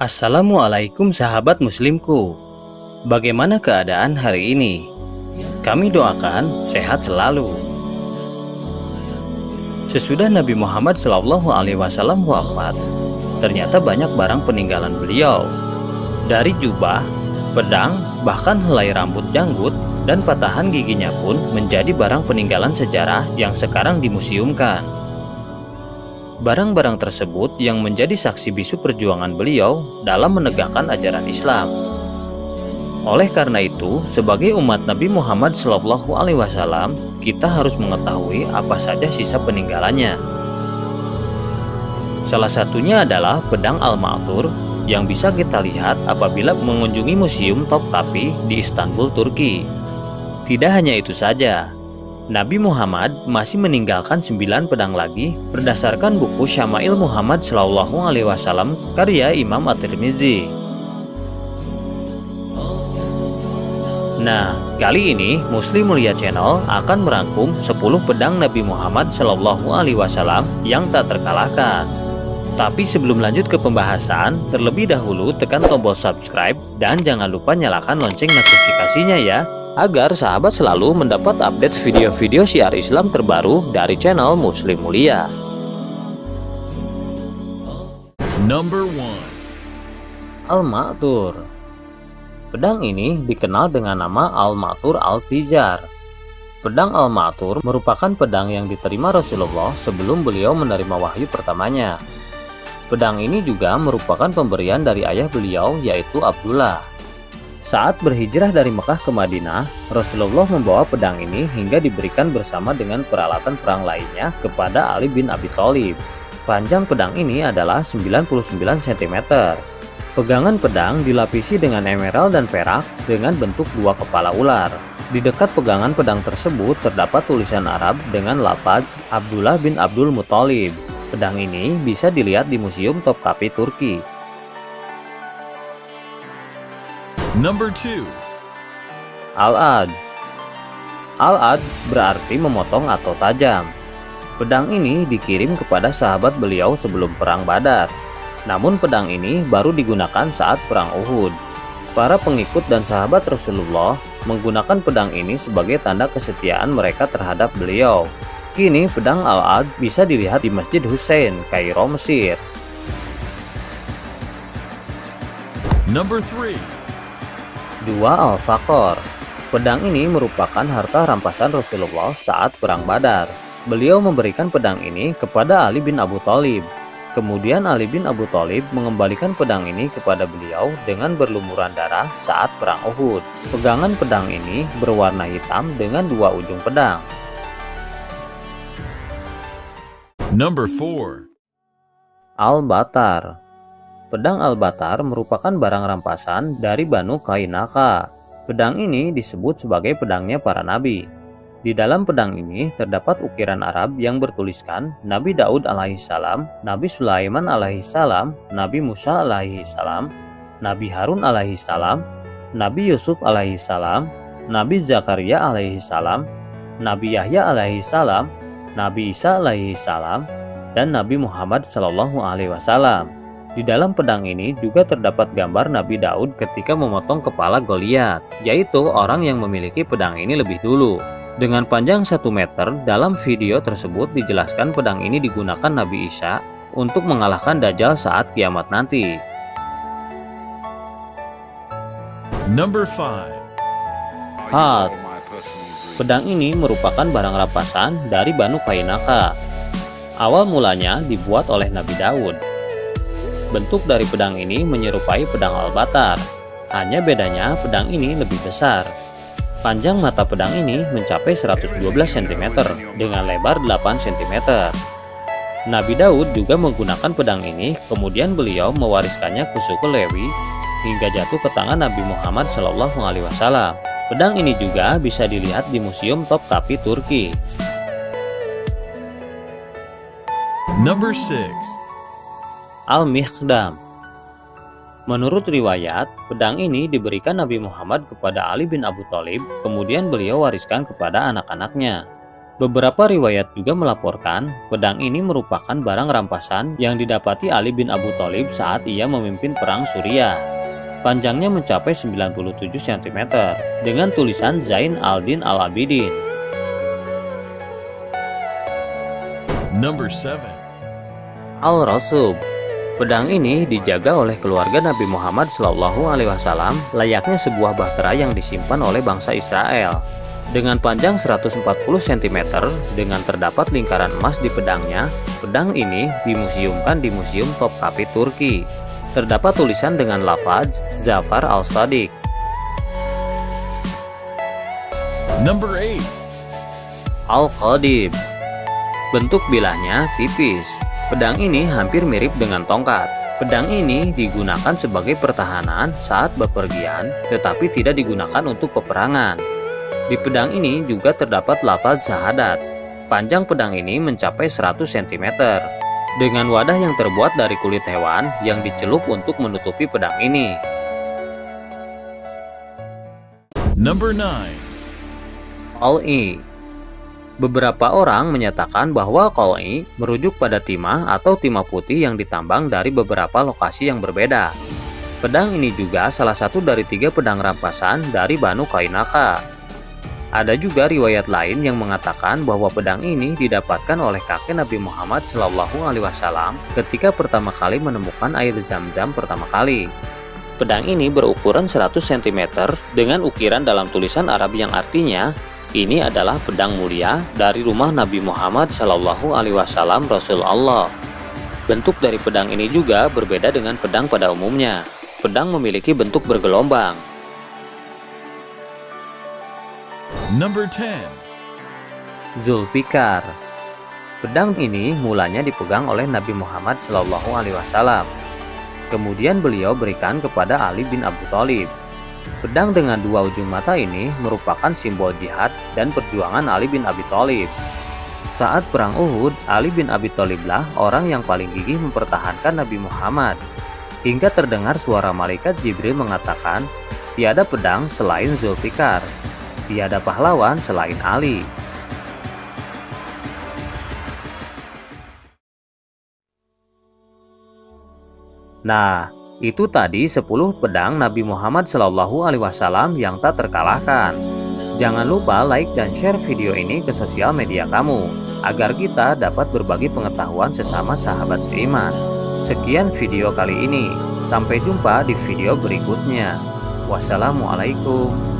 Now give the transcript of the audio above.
Assalamualaikum sahabat muslimku. Bagaimana keadaan hari ini? Kami doakan sehat selalu. Sesudah Nabi Muhammad SAW wafat, ternyata banyak barang peninggalan beliau. Dari jubah, pedang, bahkan helai rambut janggut dan patahan giginya pun menjadi barang peninggalan sejarah yang sekarang dimuseumkan. Barang-barang tersebut yang menjadi saksi bisu perjuangan beliau dalam menegakkan ajaran Islam. Oleh karena itu, sebagai umat Nabi Muhammad SAW, kita harus mengetahui apa saja sisa peninggalannya. Salah satunya adalah pedang Al-Ma'thur yang bisa kita lihat apabila mengunjungi Museum Topkapi di Istanbul, Turki. Tidak hanya itu saja, Nabi Muhammad masih meninggalkan 9 pedang lagi berdasarkan buku Syama'il Muhammad SAW karya Imam At-Tirmizi. Nah, kali ini Muslim Mulia Channel akan merangkum 10 pedang Nabi Muhammad SAW yang tak terkalahkan. Tapi sebelum lanjut ke pembahasan, terlebih dahulu tekan tombol subscribe dan jangan lupa nyalakan lonceng notifikasinya ya, agar sahabat selalu mendapat update video-video syiar Islam terbaru dari channel Muslim Mulia. Number 1. Al-Ma'thur. Pedang ini dikenal dengan nama Al-Ma'thur Al-Fijar. Pedang Al-Ma'thur merupakan pedang yang diterima Rasulullah sebelum beliau menerima wahyu pertamanya. Pedang ini juga merupakan pemberian dari ayah beliau, yaitu Abdullah. Saat berhijrah dari Mekah ke Madinah, Rasulullah membawa pedang ini hingga diberikan bersama dengan peralatan perang lainnya kepada Ali bin Abi Thalib. Panjang pedang ini adalah 99 cm. Pegangan pedang dilapisi dengan emerald dan perak dengan bentuk 2 kepala ular. Di dekat pegangan pedang tersebut terdapat tulisan Arab dengan lafaz Abdullah bin Abdul Muthalib. Pedang ini bisa dilihat di Museum Topkapi, Turki. Number 2. Al-Ad. Al-Ad berarti memotong atau tajam. Pedang ini dikirim kepada sahabat beliau sebelum perang Badar. Namun pedang ini baru digunakan saat perang Uhud. Para pengikut dan sahabat Rasulullah menggunakan pedang ini sebagai tanda kesetiaan mereka terhadap beliau. Kini pedang Al-Ad bisa dilihat di Masjid Hussein, Kairo, Mesir. Number 3. 2. Al-Faqor. Pedang ini merupakan harta rampasan Rasulullah saat perang Badar. Beliau memberikan pedang ini kepada Ali bin Abu Thalib. Kemudian Ali bin Abu Thalib mengembalikan pedang ini kepada beliau dengan berlumuran darah saat perang Uhud. Pegangan pedang ini berwarna hitam dengan 2 ujung pedang. Number 4. Al-Batar. Pedang Al-Batar merupakan barang rampasan dari Banu Qainqa. Pedang ini disebut sebagai pedangnya para nabi. Di dalam pedang ini terdapat ukiran Arab yang bertuliskan Nabi Daud alaihissalam, Nabi Sulaiman alaihissalam, Nabi Musa alaihissalam, Nabi Harun alaihissalam, Nabi Yusuf alaihissalam, Nabi Zakaria alaihissalam, Nabi Yahya alaihissalam, Nabi Isa alaihissalam, dan Nabi Muhammad SAW. Di dalam pedang ini juga terdapat gambar Nabi Daud ketika memotong kepala Goliat, yaitu orang yang memiliki pedang ini lebih dulu. Dengan panjang 1 meter, dalam video tersebut dijelaskan pedang ini digunakan Nabi Isa untuk mengalahkan Dajjal saat kiamat nanti. Number 5. Had. Pedang ini merupakan barang rampasan dari Banu Qainqa. Awal mulanya dibuat oleh Nabi Daud. Bentuk dari pedang ini menyerupai pedang Al-Batar. Hanya bedanya pedang ini lebih besar. Panjang mata pedang ini mencapai 112 cm dengan lebar 8 cm. Nabi Daud juga menggunakan pedang ini, kemudian beliau mewariskannya ke suku Lewi hingga jatuh ke tangan Nabi Muhammad SAW. Pedang ini juga bisa dilihat di Museum Topkapi, Turki. Number 6. Al-Mikhdam. Menurut riwayat, pedang ini diberikan Nabi Muhammad kepada Ali bin Abu Thalib, kemudian beliau wariskan kepada anak-anaknya. Beberapa riwayat juga melaporkan pedang ini merupakan barang rampasan yang didapati Ali bin Abu Thalib saat ia memimpin perang Suriah. Panjangnya mencapai 97 cm dengan tulisan Zain al-Din al-Abidin. Number 7. Al-Rasub. Pedang ini dijaga oleh keluarga Nabi Muhammad SAW layaknya sebuah bahtera yang disimpan oleh bangsa Israel. Dengan panjang 140 cm dengan terdapat lingkaran emas di pedangnya, pedang ini dimuseumkan di Museum Topkapi Turki. Terdapat tulisan dengan lafaz Zafar al-Sadiq. Number 8. Al-Qadib. Bentuk bilahnya tipis. Pedang ini hampir mirip dengan tongkat. Pedang ini digunakan sebagai pertahanan saat bepergian, tetapi tidak digunakan untuk peperangan. Di pedang ini juga terdapat lafaz syahadat. Panjang pedang ini mencapai 100 cm. Dengan wadah yang terbuat dari kulit hewan yang dicelup untuk menutupi pedang ini. Number 9. Qol'i. Beberapa orang menyatakan bahwa qol'i merujuk pada timah atau timah putih yang ditambang dari beberapa lokasi yang berbeda. Pedang ini juga salah satu dari 3 pedang rampasan dari Banu Qainaka. Ada juga riwayat lain yang mengatakan bahwa pedang ini didapatkan oleh kakek Nabi Muhammad SAW ketika pertama kali menemukan air Zam-Zam pertama kali. Pedang ini berukuran 100 cm dengan ukiran dalam tulisan Arab yang artinya ini adalah pedang mulia dari rumah Nabi Muhammad SAW Rasulullah. Bentuk dari pedang ini juga berbeda dengan pedang pada umumnya. Pedang memiliki bentuk bergelombang. Number 10. Zulfikar. Pedang ini mulanya dipegang oleh Nabi Muhammad SAW. Kemudian beliau berikan kepada Ali bin Abu Thalib. Pedang dengan 2 ujung mata ini merupakan simbol jihad dan perjuangan Ali bin Abi Thalib. Saat perang Uhud, Ali bin Abi Thaliblah orang yang paling gigih mempertahankan Nabi Muhammad. Hingga terdengar suara malaikat Jibril mengatakan, tiada pedang selain Zulfikar, tiada pahlawan selain Ali. Nah, itu tadi 10 pedang Nabi Muhammad SAW yang tak terkalahkan. Jangan lupa like dan share video ini ke sosial media kamu, agar kita dapat berbagi pengetahuan sesama sahabat seiman. Sekian video kali ini, sampai jumpa di video berikutnya. Wassalamualaikum.